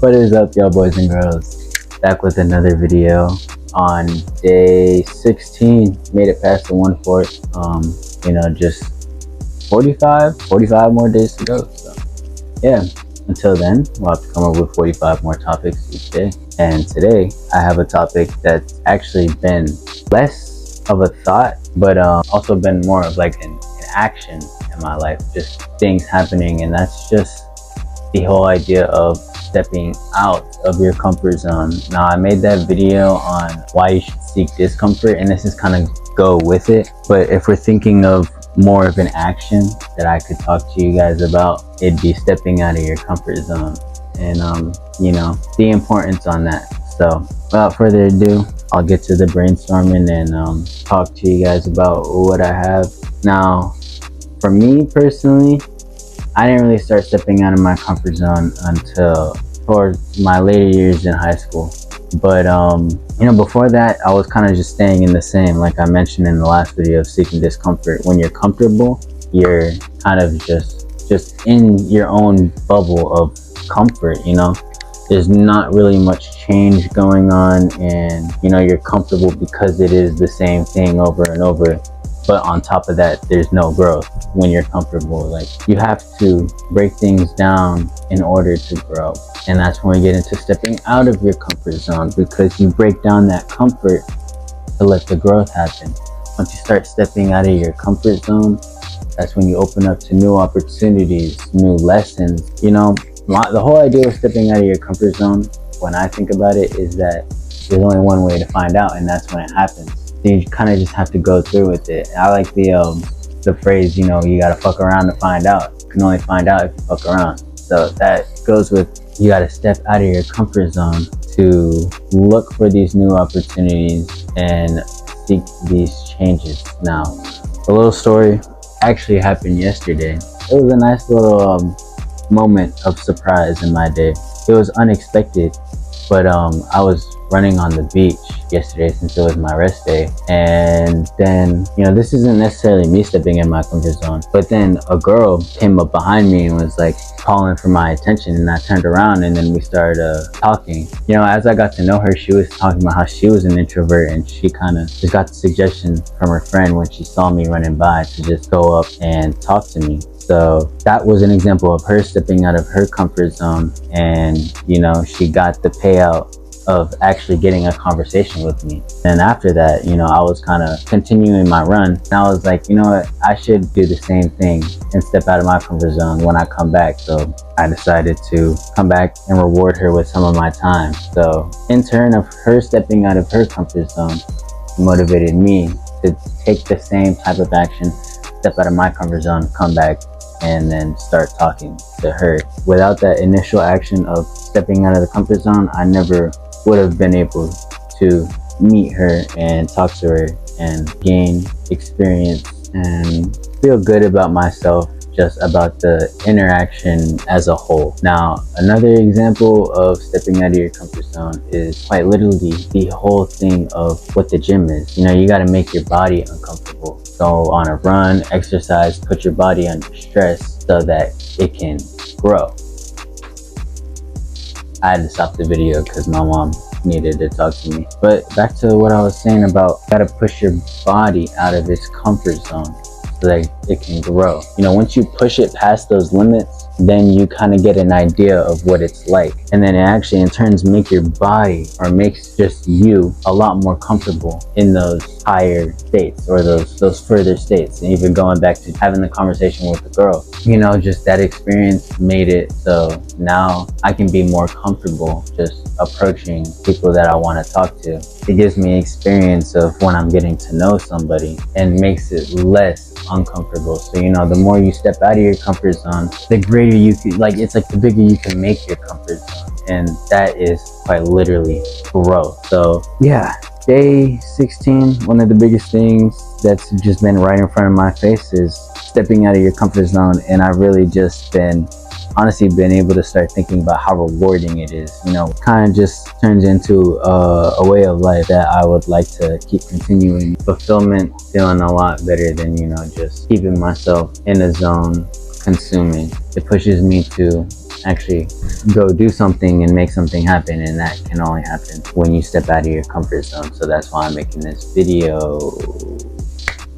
What is up, y'all boys and girls? Back with another video on day 16. Made it past the 1/4. Just 45 more days to go. So yeah, until then, we'll have to come up with 45 more topics each day. And today I have a topic that's actually been less of a thought, but also been more of like an action in my life, just things happening. And that's just the whole idea of stepping out of your comfort zone. Now, I made that video on why you should seek discomfort, and this is kind of go with it. But if we're thinking of more of an action that I could talk to you guys about, it'd be stepping out of your comfort zone and the importance on that. So without further ado, I'll get to the brainstorming and talk to you guys about what I have. Now, for me personally, I didn't really start stepping out of my comfort zone until towards my later years in high school. But before that, I was kind of just staying in the same, like I mentioned in the last video of seeking discomfort. When you're comfortable, you're kind of just in your own bubble of comfort. There's not really much change going on, and you're comfortable because it is the same thing over and over. But on top of that, there's no growth when you're comfortable. Like, you have to break things down in order to grow. And that's when we get into stepping out of your comfort zone, because you break down that comfort to let the growth happen. Once you start stepping out of your comfort zone, that's when you open up to new opportunities, new lessons. The whole idea of stepping out of your comfort zone, when I think about it, is that there's only one way to find out, and that's when it happens. You kind of just have to go through with it. I like the phrase, you gotta fuck around to find out. You can only find out if you fuck around. So that goes with, you gotta step out of your comfort zone to look for these new opportunities and seek these changes. Now, a little story actually happened yesterday. It was a nice little moment of surprise in my day. It was unexpected, but I was running on the beach yesterday since it was my rest day, and then this isn't necessarily me stepping in my comfort zone, but then a girl came up behind me and was like calling for my attention, and I turned around and then we started talking. As I got to know her, she was talking about how she was an introvert, and she kind of just got the suggestion from her friend when she saw me running by to just go up and talk to me. So that was an example of her stepping out of her comfort zone, and she got the payout of actually getting a conversation with me. And after that, I was kind of continuing my run, and I was like, what, I should do the same thing and step out of my comfort zone when I come back. So I decided to come back and reward her with some of my time. So in turn of her stepping out of her comfort zone, motivated me to take the same type of action, step out of my comfort zone, come back, and then start talking to her. Without that initial action of stepping out of the comfort zone, I never would have been able to meet her and talk to her and gain experience and feel good about myself, just about the interaction as a whole. Now, another example of stepping out of your comfort zone is quite literally the whole thing of what the gym is. You got to make your body uncomfortable. Go on a run, exercise, put your body under stress so that it can grow. I had to stop the video because my mom needed to talk to me. But back to what I was saying about gotta push your body out of its comfort zone so that it can grow. Once you push it past those limits, then you kind of get an idea of what it's like. And then it actually in turns make your body, or makes just you, a lot more comfortable in those higher states, or those further states. And even going back to having the conversation with the girl, just that experience made it so now I can be more comfortable just approaching people that I want to talk to. It gives me experience of when I'm getting to know somebody and makes it less uncomfortable. So the more you step out of your comfort zone, the greater you can, it's like the bigger you can make your comfort zone, and that is quite literally growth. So yeah, day 16, one of the biggest things that's just been right in front of my face is stepping out of your comfort zone. And I've really just been able to start thinking about how rewarding it is. Kind of just turns into a way of life that I would like to keep continuing. Fulfillment, feeling a lot better than just keeping myself in a zone consuming. It pushes me to actually go do something and make something happen, and that can only happen when you step out of your comfort zone. So that's why I'm making this video.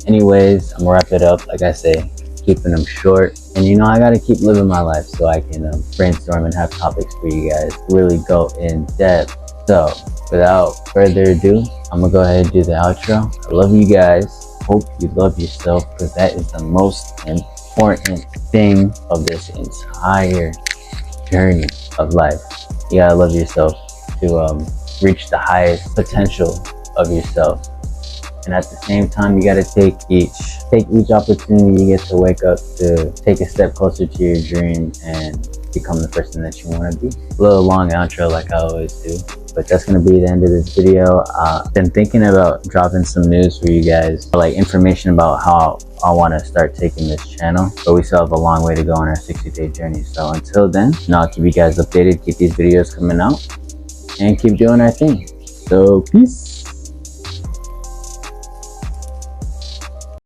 Anyways, I'm gonna wrap it up. Like I say, keeping them short, and I gotta keep living my life so I can brainstorm and have topics for you guys, really go in depth. So without further ado, I'm gonna go ahead and do the outro. I love you guys. Hope you love yourself, because that is the most important thing of this entire journey of life. You gotta love yourself to reach the highest potential of yourself. And at the same time, you gotta take each opportunity you get to wake up to take a step closer to your dream and become the person that you want to be. A little long outro like I always do, but that's gonna be the end of this video. Been thinking about dropping some news for you guys, like information about how I want to start taking this channel, but we still have a long way to go on our 60-day journey. So until then, I'll keep you guys updated, keep these videos coming out, and keep doing our thing. So peace.